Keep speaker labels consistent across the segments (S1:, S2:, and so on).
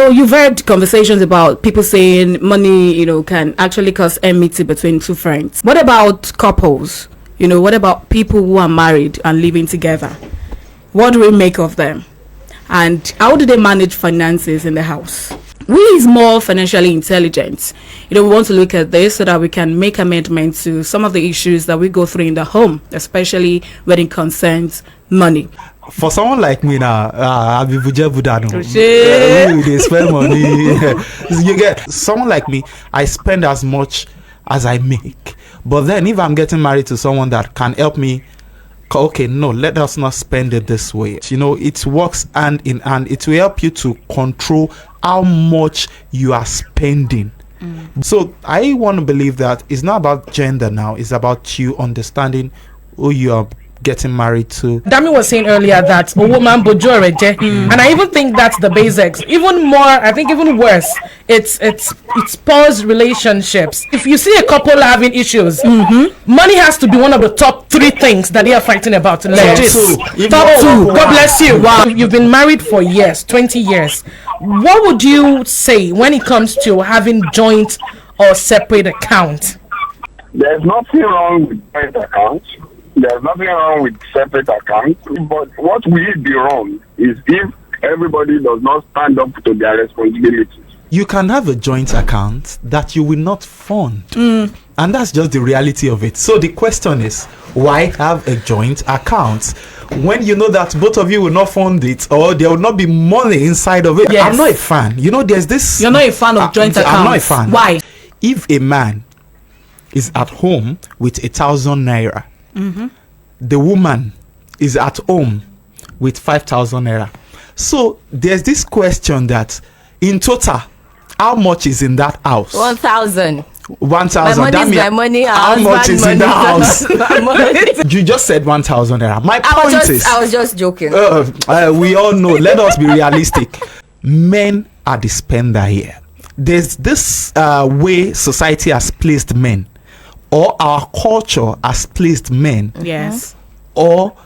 S1: So you've heard conversations about people saying money, can actually cause enmity between two friends. What about couples? What about people who are married and living together? What do we make of them? And how do they manage finances in the house? Who is more financially intelligent? We want to look at this so that we can make amendments to some of the issues that we go through in the home, especially when it concerns money.
S2: For someone like me now, I'll be Budano. They spend money. You get someone like me, I spend as much as I make. But then if I'm getting married to someone that can help me, okay, no, let us not spend it this way. It works hand in hand. It will help you to control how much you are spending. So I want to believe that it's not about gender now. It's about you understanding who you are getting married to.
S3: Dami was saying earlier that a woman and I even think that's the basics. Even more, I think even worse, it's spoils relationships. If you see a couple having issues, money has to be one of the top 3 things that they are fighting about. Top 2. God bless you. Wow. You've been married for years, 20 years. What would you say when it comes to having joint or separate account?
S4: There's nothing wrong with joint accounts. There's nothing wrong with separate accounts. But what will be wrong is if everybody does not stand up to their responsibilities.
S2: You can have a joint account that you will not fund. And that's just the reality of it. So the question is, why have a joint account when you know that both of you will not fund it, or there will not be money inside of it? Yes. I'm not a fan. There's this...
S1: You're not a fan of joint accounts.
S2: I'm not a fan.
S1: Why?
S2: If a man is at home with 1,000 naira, the woman is at home with 5,000 naira. So there's this question that in total, how much is in that house?
S5: 1,000.
S2: 1,000.
S5: My money is my money.
S2: How much is in the house? You just said 1,000 naira. My point is,
S5: I was just joking.
S2: We all know. Let us be realistic. Men are the spender here. There's this way society has placed men, or our culture has placed men.
S1: Yes.
S2: Or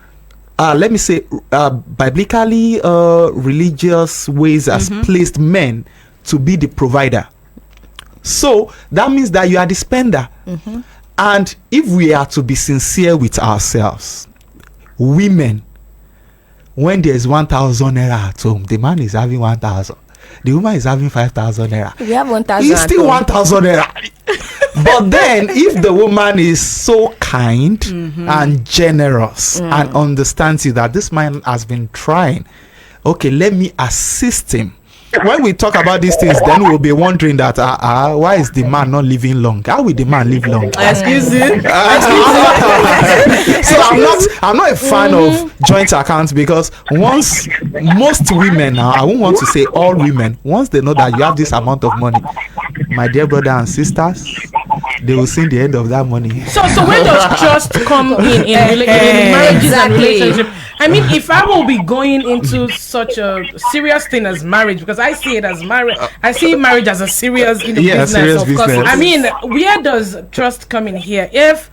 S2: let me say, biblically religious ways has placed men to be the provider. So that means that you are the spender. And if we are to be sincere with ourselves, women, when there's 1,000 naira at home, the man is having 1,000, the woman is having 5,000 naira.
S5: We have 1,000.
S2: It's still 1,000 naira. But then if the woman is so kind and generous and understands you that this man has been trying, okay, let me assist him. When we talk about these things, then we'll be wondering that why is the man not living long? How will the man live long?
S1: Excuse me.
S2: So I'm not a fan of joint accounts, because once most women now, I won't want to say all women, once they know that you have this amount of money, my dear brother and sisters, they will see the end of that money.
S3: So where does trust come in marriages and relationships? I mean, if I will be going into such a serious thing as marriage, because I see it as marriage, I see marriage as a serious business.
S2: Serious
S3: of course.
S2: business.
S3: I mean, where does trust come in here? If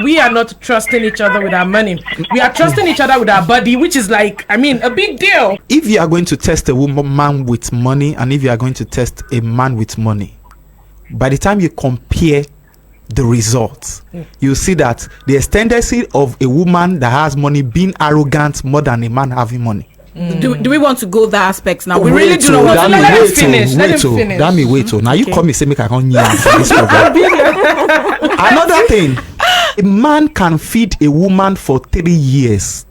S3: we are not trusting each other with our money, we are trusting each other with our body, which is like, a big deal.
S2: If you are going to test a man with money, and if you are going to test a man with money, by the time you compare the results, you see that there's tendency of a woman that has money being arrogant more than a man having money.
S1: Do we want to go that aspect now?
S3: We really do not want to. Let him finish.
S2: That me wait. Now you call me say make I can't for this program. Another thing, a man can feed a woman for 3 years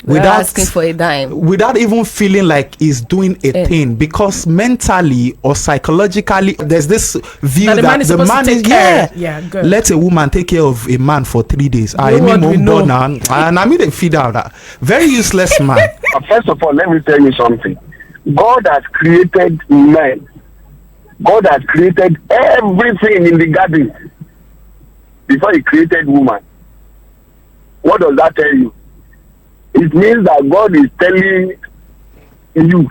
S2: without
S5: asking for a dime,
S2: without even feeling like he's doing a thing, because mentally or psychologically there's this view that the man is good. Let a woman take care of a man for 3 days. I mean they feed out that very useless man.
S4: First of all, let me tell you something. God has created men. God has created everything in the garden before he created woman. What does that tell you? It means that God is telling you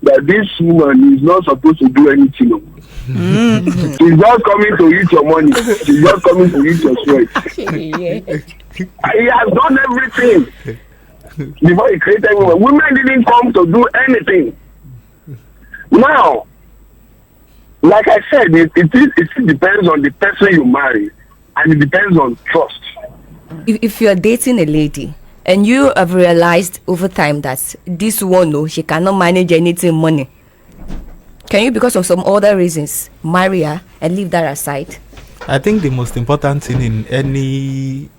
S4: that this woman is not supposed to do anything. She's just coming to eat your money. She's just coming to eat your sweat. He has done everything before he created women. Women didn't come to do anything. Now, like I said, it depends on the person you marry, and it depends on trust.
S5: If you're dating a lady and you have realized over time that this one, no, she cannot manage anything money, can you, because of some other reasons, marry her and leave that aside?
S2: I think the most important thing in any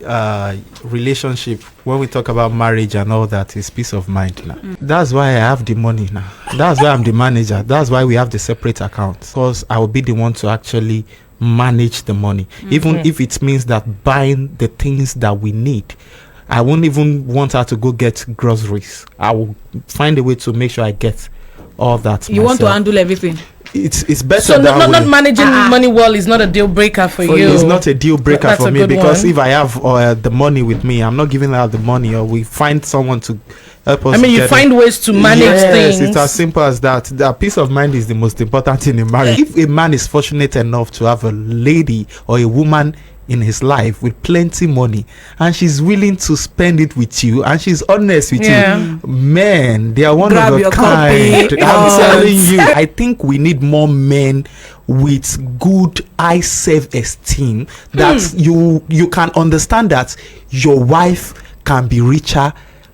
S2: relationship, when we talk about marriage and all that, is peace of mind now. That's why I have the money now. That's why I'm the manager. That's why we have the separate account, because I will be the one to actually manage the money, even if it means that buying the things that we need. I won't even want her to go get groceries. I will find a way to make sure I get all that.
S1: You want to handle everything.
S2: It's better.
S3: So
S2: that
S3: not
S2: way.
S3: managing money well is not a deal breaker for you.
S2: It's not a deal breaker
S3: That's
S2: for
S3: a
S2: me,
S3: good
S2: because
S3: one.
S2: if I have the money with me, I'm not giving out the money, or we find someone to help us.
S3: I mean, you
S2: get
S3: find
S2: it.
S3: ways to manage
S2: Yes,
S3: things.
S2: it's as simple as that. The peace of mind is the most important thing in marriage. If a man is fortunate enough to have a lady or a woman in his life with plenty money, and she's willing to spend it with you, and she's honest with you, man, they are one
S1: Grab
S2: of a
S1: your
S2: kind.
S1: copy.
S2: I'm telling you, I think we need more men with good high self-esteem, that you can understand that your wife can be richer,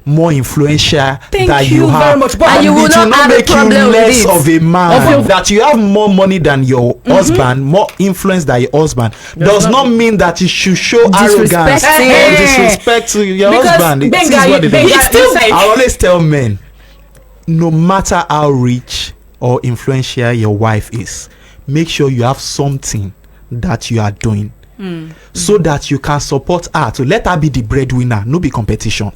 S2: more influential
S1: Thank
S2: than
S1: you
S2: you
S1: very
S2: have,
S1: much.
S5: And you will
S2: it will
S5: not have a
S2: make you
S5: problem with
S2: less
S5: it.
S2: of a man.
S3: Of your-
S2: That you have more money than your husband, more influence than your husband, does not mean that you should show arrogance
S5: Disrespect.
S2: or disrespect to your
S1: Because
S2: husband. It is
S1: Gbenga,
S2: what it
S1: Gbenga,
S2: is.
S1: it's still like-
S2: I always tell men, no matter how rich or influential your wife is, make sure you have something that you are doing, so that you can support her, to let her be the breadwinner, no be competition.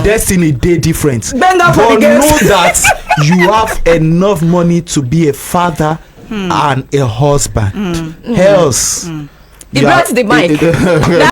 S2: Destiny dey different,
S1: Gbenga for
S2: but
S1: the girls.
S2: know that you have enough money to be a father and a husband. Else,
S5: He
S2: you
S5: brought the mic.